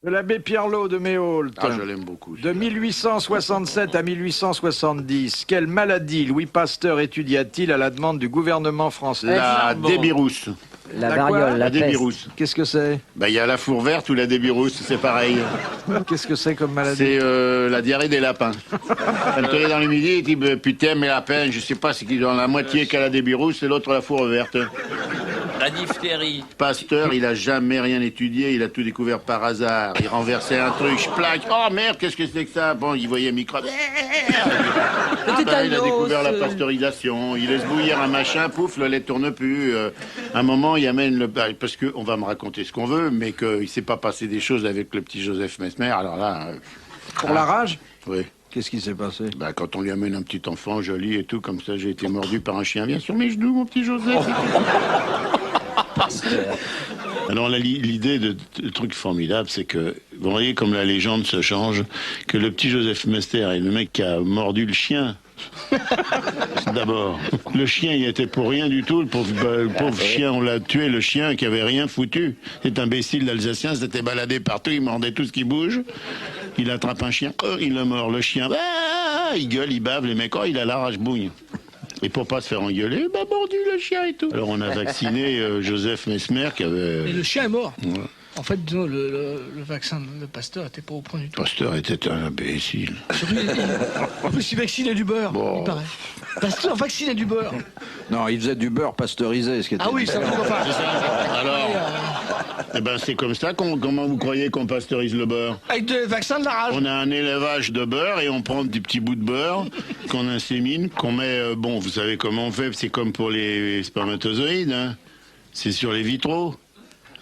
De l'abbé Pierlot de Méaulte. Ah, je l'aime beaucoup. De 1867 à 1870, quelle maladie Louis Pasteur étudia-t-il à la demande du gouvernement français? La débirousse. La La variole, quoi la La peste. débirousse. Qu'est-ce que c'est? Bah, il y a la four verte ou la débirousse, c'est pareil. Qu'est-ce que c'est comme maladie? C'est la diarrhée des lapins. Elle te lève dans le midi et dit bah, putain, mes lapins, je sais pas, c'est qu'ils ont la moitié qui a la débirousse et l'autre la four verte. La diphtérie. Pasteur, il a jamais rien étudié, il a tout découvert par hasard. Il renversait un truc, je plaque. Oh merde, qu'est-ce que c'est que ça? Bon, il voyait un microbe. Ah, ben, il a découvert la pasteurisation. Il laisse bouillir un machin, pouf, le lait tourne plus. Un moment, il amène le. Parce que on va me raconter ce qu'on veut, mais qu'il s'est pas passé des choses avec le petit Joseph Mesmer. Alors là. Pour la rage? Oui. Qu'est-ce qui s'est passé? Bah, quand on lui amène un petit enfant joli et tout, comme ça, j'ai été mordu par un chien. Viens sur mes genoux, mon petit Joseph. Alors l'idée de truc formidable, c'est que, vous voyez comme la légende se change, que le petit Joseph Mester est le mec qui a mordu le chien. D'abord, le chien il était pour rien du tout, le pauvre chien, on l'a tué, le chien qui avait rien foutu. Cet imbécile d'Alsacien s'était baladé partout, il mordait tout ce qui bouge. Il attrape un chien, il le mord, le chien, il gueule, il bave, les mecs, il a la rage bouille. Et pour pas se faire engueuler, mordu le chien et tout. Alors on a vacciné Joseph Mesmer qui avait... Et le chien est mort. Ouais. En fait, disons, le vaccin de Pasteur était pas au point du tout. Pasteur était un imbécile. Surtout, en plus, il vaccinait du beurre, Bon. il paraît. Pasteur vaccinait du beurre. Non, il faisait du beurre pasteurisé, ce qui était... Ah oui, c'est un truc enfin. Alors, eh ben c'est comme ça comment vous croyez qu'on pasteurise le beurre? Avec des vaccins de la rage. On a un élevage de beurre et on prend des petits bouts de beurre qu'on insémine, qu'on met... bon, vous savez comment on fait, c'est comme pour les spermatozoïdes, hein. C'est sur les vitraux.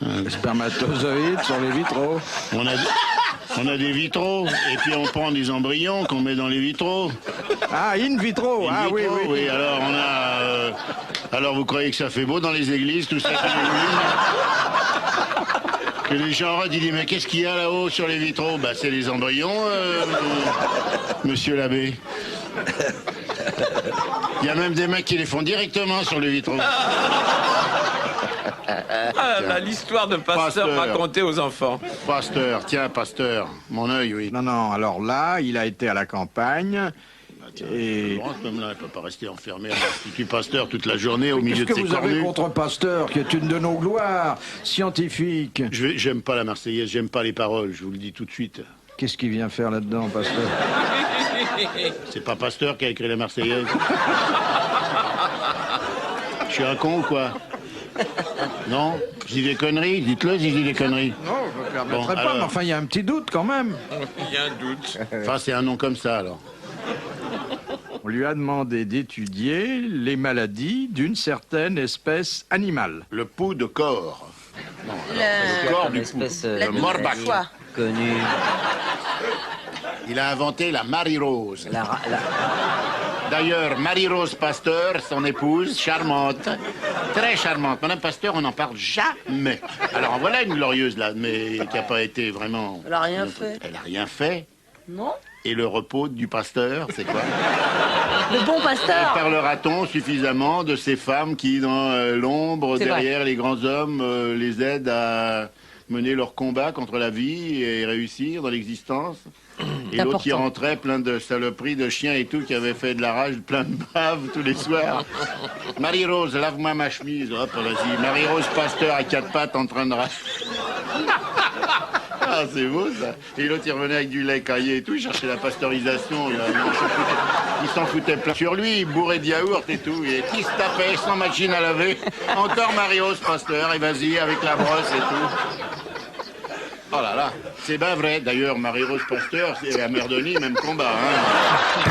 Les spermatozoïdes sur les vitraux. On a des vitraux, et puis on prend des embryons qu'on met dans les vitraux. Ah, in vitro. Ah oui, Vitraux, oui. alors on a... alors vous croyez que ça fait beau dans les églises, tout ça c'est l'église. Que les gens ils disent, mais qu'est-ce qu'il y a là-haut sur les vitraux? Bah c'est les embryons, monsieur l'abbé. Il y a même des mecs qui les font directement sur les vitraux. L'histoire de Pasteur Pasteur. racontée aux enfants. Pasteur, tiens, Pasteur, mon œil, oui. Non, non, alors là, il a été à la campagne. Et Comme là, il peut pas rester enfermé à l'Institut Pasteur toute la journée au milieu qu'est-ce de que ses vous avez cornues. contre Pasteur, qui est une de nos gloires scientifiques? J'aime pas la Marseillaise, j'aime pas les paroles, je vous le dis tout de suite. Qu'est-ce qu'il vient faire là-dedans, Pasteur? C'est pas Pasteur qui a écrit la Marseillaise. Je suis un con ou quoi? Non? Je dis des conneries? Dites-le si je dis des conneries. Non, je ne me permettrai Bon, pas, alors. mais enfin, il y a un petit doute quand même. Il y a un doute. Enfin, c'est un nom comme ça, alors. On lui a demandé d'étudier les maladies d'une certaine espèce animale. Le pou de corps. Non, Le- le corps Comme du pou. espèce, La Le de morbac. maladie Quoi connue. Il a inventé la Marie-Rose. La- D'ailleurs, Marie-Rose Pasteur, son épouse, charmante, très charmante. Madame Pasteur, on n'en parle jamais. Alors en voilà une glorieuse là, mais qui n'a pas été vraiment... Elle a rien fait. Elle n'a rien fait. Non? Et le repos du pasteur, c'est quoi? Le bon pasteur. Parlera-t-on suffisamment de ces femmes qui, dans l'ombre, C'est derrière les grands hommes, les aident à mener leur combat contre la vie et réussir dans l'existence? Et l'autre qui important. rentrait plein de saloperies, de chiens et tout, qui avait fait de la rage, plein de baves tous les soirs. Marie-Rose, lave-moi ma chemise. Hop, vas-y. Marie-Rose Pasteur à quatre pattes en train de... Ah, c'est beau, ça. Et l'autre, il revenait avec du lait caillé et tout, il cherchait la pasteurisation. Il s'en foutait plein sur lui, il bourrait de yaourt et tout. Et qui se tapait sans machine à laver. Encore Marie-Rose Pasteur, et vas-y, avec la brosse et tout. Oh là là, c'est bien vrai. D'ailleurs, Marie-Rose Pasteur, c'est la mère Denis, même combat. Hein.